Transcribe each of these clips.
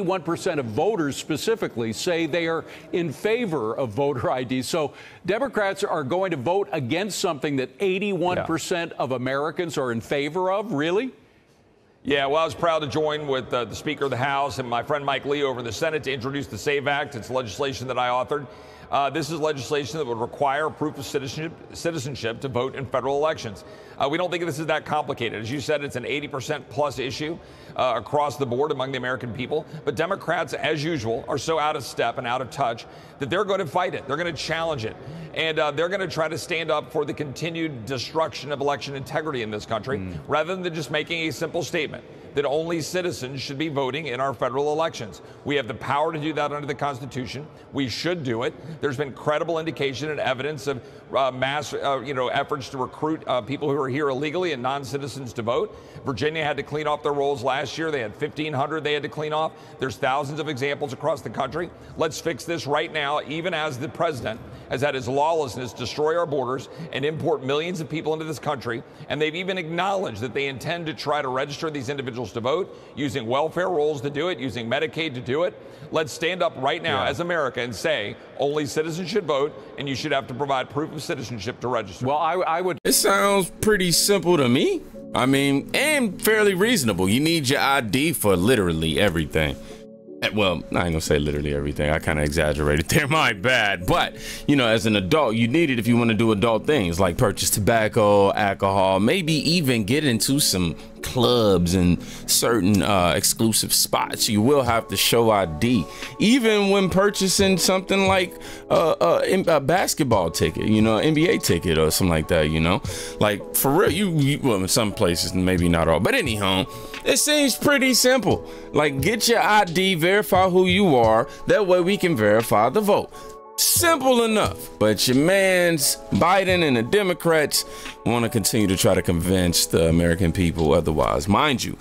81% of voters specifically say they are in favor of voter ID. So Democrats are going to vote against something that 81% of Americans are in favor of? Really? Yeah, well, I was proud to join with the Speaker of the House and my friend Mike Lee over in the Senate to introduce the SAVE Act. It's legislation that I authored. This is legislation that would require proof of citizenship to vote in federal elections. We don't think this is that complicated. As you said, it's an 80% plus issue across the board among the American people. But Democrats, as usual, are so out of step and out of touch that they're going to fight it. They're going to challenge it. And they're going to try to stand up for the continued destruction of election integrity in this country, rather than just making a simple statement that only citizens should be voting in our federal elections. We have the power to do that under the Constitution. We should do it. There's been credible indication and evidence of mass efforts to recruit people who are here illegally and non-citizens to vote. Virginia had to clean off their rolls last year. They had 1,500 they had to clean off. There's thousands of examples across the country. Let's fix this right now, even as the president has had his lawlessness destroy our borders and import millions of people into this country. And they've even acknowledged that they intend to try to register these individuals to vote, using welfare rolls to do it, using Medicaid to do it. Let's stand up right now as America and say only citizens should vote, and you should have to provide proof of citizenship to register. Well, I would. It sounds pretty simple to me. I mean, and fairly reasonable. You need your ID for literally everything. Well, I ain't gonna say literally everything. I kind of exaggerated there. My bad. But, you know, as an adult, you need it if you want to do adult things like purchase tobacco, alcohol, maybe even get into some clubs and certain exclusive spots. You will have to show ID, even when purchasing something like a basketball ticket, you know, NBA ticket or something like that, you know, like for real. Well, in some places, maybe not all, but anyhow, it seems pretty simple. Like, get your ID, verify who you are. That way we can verify the vote. Simple enough. But your man's Biden and the Democrats want to continue to try to convince the American people otherwise. Mind you,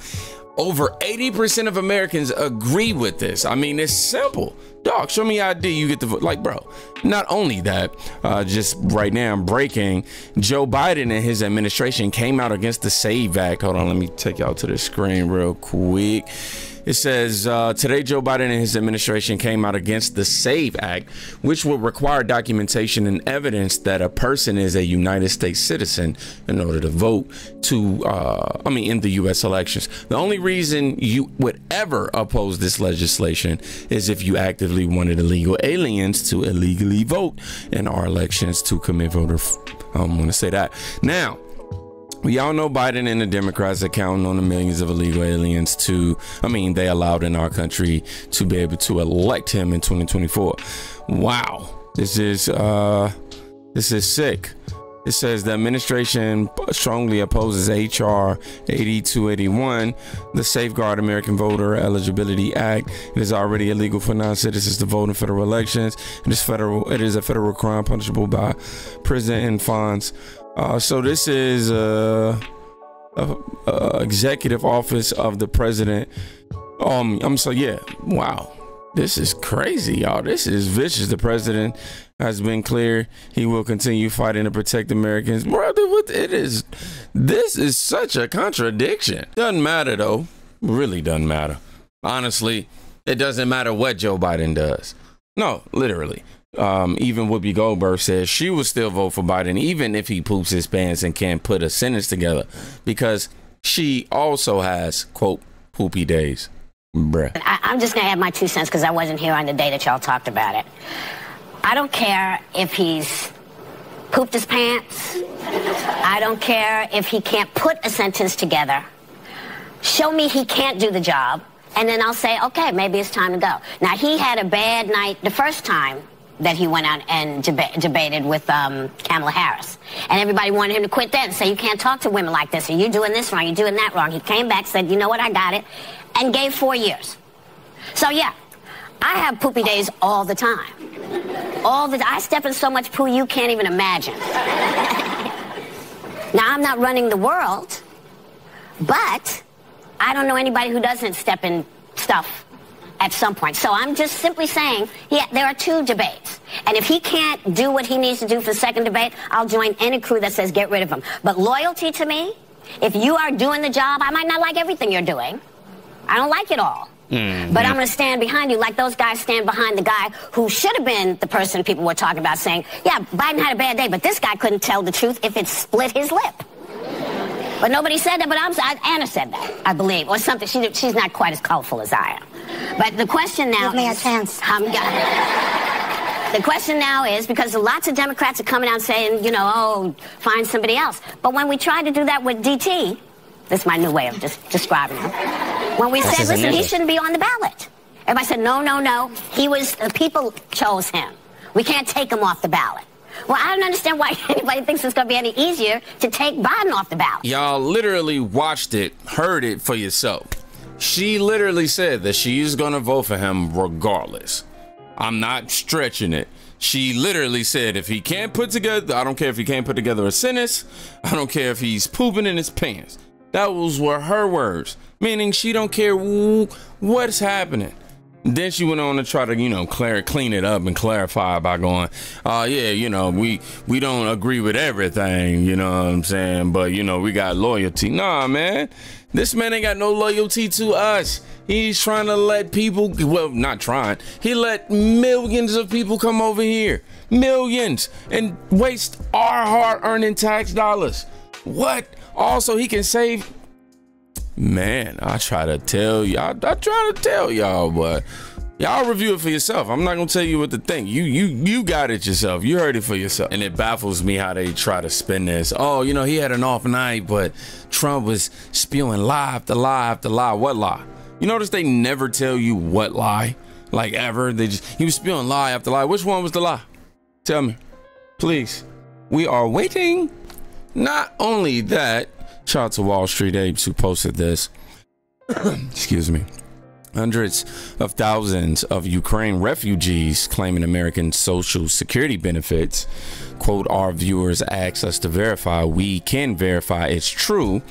over 80% of Americans agree with this. I mean, it's simple. Dog, show me ID, you get the vote. Like, bro, not only that, just right now I'm breaking, Joe Biden and his administration came out against the SAVE Act. Hold on, let me take y'all to the screen real quick. It says, today Joe Biden and his administration came out against the SAVE Act, which would require documentation and evidence that a person is a United States citizen in order to vote in the U.S. elections. The only reason you would ever oppose this legislation is if you actively wanted illegal aliens to illegally vote in our elections to commit voter. I don't want to say that. Now, we all know Biden and the Democrats are counting on the millions of illegal aliens they allowed in our country to be able to elect him in 2024. Wow. This is sick. It says the administration strongly opposes H.R. 8281, the Safeguard American Voter Eligibility Act. It is already illegal for non-citizens to vote in federal elections. It is a federal crime punishable by prison and fines. So this is executive office of the president. Wow. This is crazy, y'all. This is vicious. The president has been clear he will continue fighting to protect Americans. Brother, this is such a contradiction. Doesn't matter, though. Really doesn't matter. Honestly, it doesn't matter what Joe Biden does. No, literally. Even Whoopi Goldberg says she will still vote for Biden, even if he poops his pants and can't put a sentence together, because she also has, quote, poopy days. Bruh. I'm just going to add my 2 cents because I wasn't here on the day that y'all talked about it. I don't care if he's pooped his pants. I don't care if he can't put a sentence together. Show me he can't do the job, and then I'll say, okay, maybe it's time to go. Now, he had a bad night the first time that he went out and debated with Kamala Harris. And everybody wanted him to quit then, say you can't talk to women like this, or you're doing this wrong, you're doing that wrong. He came back, said, you know what, I got it, and gave 4 years. So, yeah, I have poopy days all the time. I step in so much poo you can't even imagine. Now, I'm not running the world, but I don't know anybody who doesn't step in stuff at some point. So I'm just simply saying, yeah, there are 2 debates. And if he can't do what he needs to do for the second debate, I'll join any crew that says get rid of him. But loyalty to me, if you are doing the job, I might not like everything you're doing. I don't like it all. But I'm going to stand behind you like those guys stand behind the guy who should have been the person people were talking about saying, yeah, Biden had a bad day, but this guy couldn't tell the truth if it split his lip. But nobody said that, but Anna said that, I believe, or something. She's not quite as colorful as I am. But the question now Give me a chance. The question now is, because lots of Democrats are coming out saying, you know, oh, find somebody else. But when we tried to do that with DT, this is my new way of just describing him. When we said, listen, he shouldn't be on the ballot. Everybody said, no, no, no. The people chose him. We can't take him off the ballot. Well, I don't understand why anybody thinks it's going to be any easier to take Biden off the ballot. Y'all literally watched it, heard it for yourself. She literally said that she's going to vote for him regardless. I'm not stretching it. She literally said if he can't put together, I don't care if he can't put together a sentence. I don't care if he's pooping in his pants. That were her words, meaning she don't care what's happening. Then she went on to try to, you know, clean it up and clarify by going, yeah, you know, we don't agree with everything, you know what I'm saying? But, you know, we got loyalty. Nah, man, this man ain't got no loyalty to us. He's trying to let people, well, not trying. He let millions of people come over here, millions, and waste our hard-earned tax dollars. What? Also, he can save. Man, I try to tell y'all, but y'all review it for yourself. I'm not gonna tell you what to think. You got it yourself. You heard it for yourself. And it baffles me how they try to spin this. Oh, you know, he had an off night, but Trump was spewing lie after lie after lie. What lie? You notice they never tell you what lie, like ever. He was spewing lie after lie. Which one was the lie? Tell me, please. We are waiting. Not only that, shout out to Wall Street Apes who posted this. Excuse me. Hundreds of thousands of Ukraine refugees claiming American Social Security benefits. Quote, our viewers asked us to verify. We can verify it's true.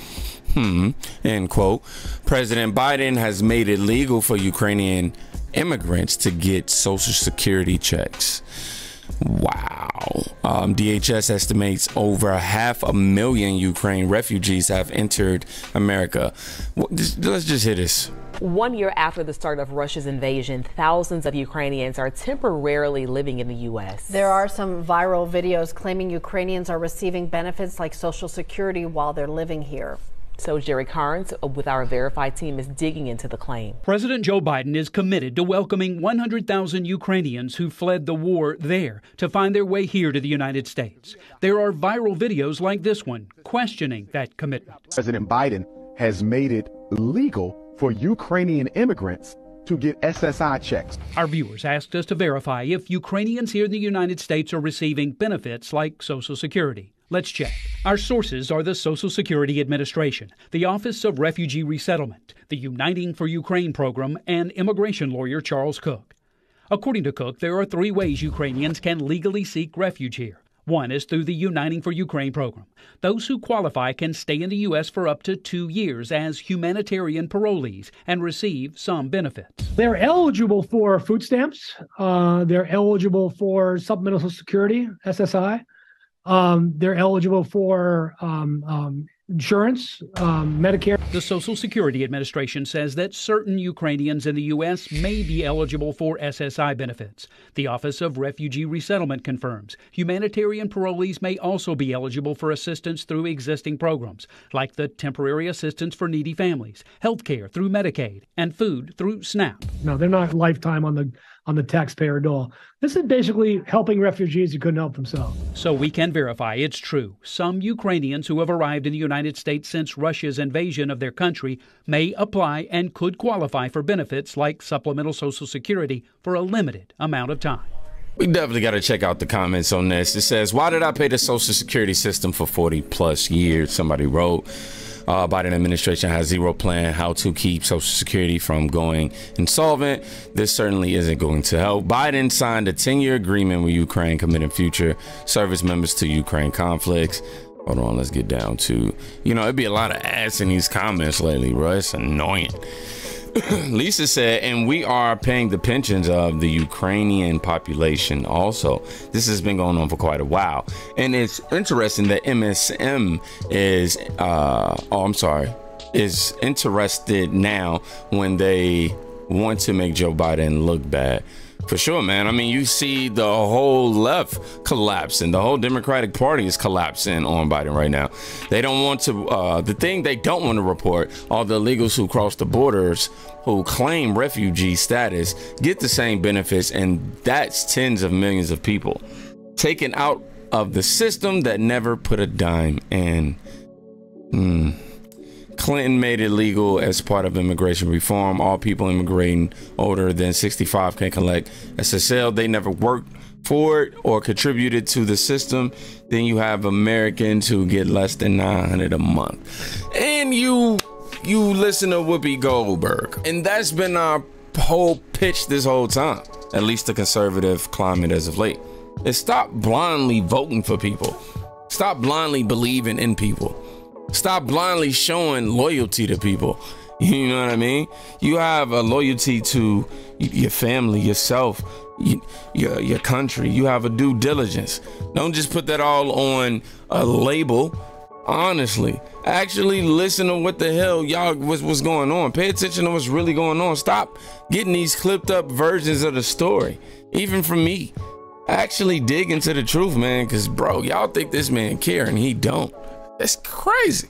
End quote. President Biden has made it legal for Ukrainian immigrants to get Social Security checks. Wow. DHS estimates over 500,000 Ukraine refugees have entered America. Let's just hit this. 1 year after the start of Russia's invasion, thousands of Ukrainians are temporarily living in the U.S. There are some viral videos claiming Ukrainians are receiving benefits like Social Security while they're living here. So Jerry Carnes with our Verified team is digging into the claim. President Joe Biden is committed to welcoming 100,000 Ukrainians who fled the war there to find their way here to the United States. There are viral videos like this one questioning that commitment. President Biden has made it legal for Ukrainian immigrants to get SSI checks. Our viewers asked us to verify if Ukrainians here in the United States are receiving benefits like Social Security. Let's check. Our sources are the Social Security Administration, the Office of Refugee Resettlement, the Uniting for Ukraine program, and immigration lawyer Charles Cook. According to Cook, there are 3 ways Ukrainians can legally seek refuge here. One is through the Uniting for Ukraine program. Those who qualify can stay in the U.S. for up to 2 years as humanitarian parolees and receive some benefits. They're eligible for food stamps. They're eligible for supplemental Social Security, SSI. They're eligible for insurance, Medicare. The Social Security Administration says that certain Ukrainians in the U.S. may be eligible for SSI benefits. The Office of Refugee Resettlement confirms humanitarian parolees may also be eligible for assistance through existing programs, like the Temporary Assistance for Needy Families, health care through Medicaid, and food through SNAP. No, they're not lifetime on the taxpayer dole. This is basically helping refugees who couldn't help themselves. So we can verify it's true. Some Ukrainians who have arrived in the United States since Russia's invasion of their country may apply and could qualify for benefits like supplemental Social Security for a limited amount of time. We definitely got to check out the comments on this. It says, why did I pay the Social Security system for 40 plus years? Somebody wrote. Biden administration has zero plan how to keep Social Security from going insolvent. This certainly isn't going to help. Biden signed a 10-year agreement with Ukraine committing future service members to Ukraine conflicts. Hold on, let's get down to, you know, it'd be a lot of ass in these comments lately, bro. It's annoying. Lisa said, and we are paying the pensions of the Ukrainian population also. This has been going on for quite a while. And it's interesting that MSM is interested now when they want to make Joe Biden look bad. For sure, man. I mean, you see the whole left collapsing. The whole Democratic Party is collapsing on Biden right now. They don't want to, the thing they don't want to report, all the illegals who cross the borders, who claim refugee status, get the same benefits, and that's tens of millions of people taken out of the system that never put a dime in. Clinton made it legal as part of immigration reform. All people immigrating older than 65 can collect SSL. They never worked for it or contributed to the system. Then you have Americans who get less than $900 a month. And you listen to Whoopi Goldberg. And that's been our whole pitch this whole time, at least the conservative climate as of late. Is stop blindly voting for people. Stop blindly believing in people. Stop blindly showing loyalty to people. You know what I mean? You have a loyalty to your family, yourself, your country. You have a due diligence. Don't just put that all on a label. Honestly, actually listen to what the hell y'all what's going on. Pay attention to what's really going on. Stop getting these clipped up versions of the story. Even from me. Actually dig into the truth, man, because bro, y'all think this man care and he don't. That's crazy.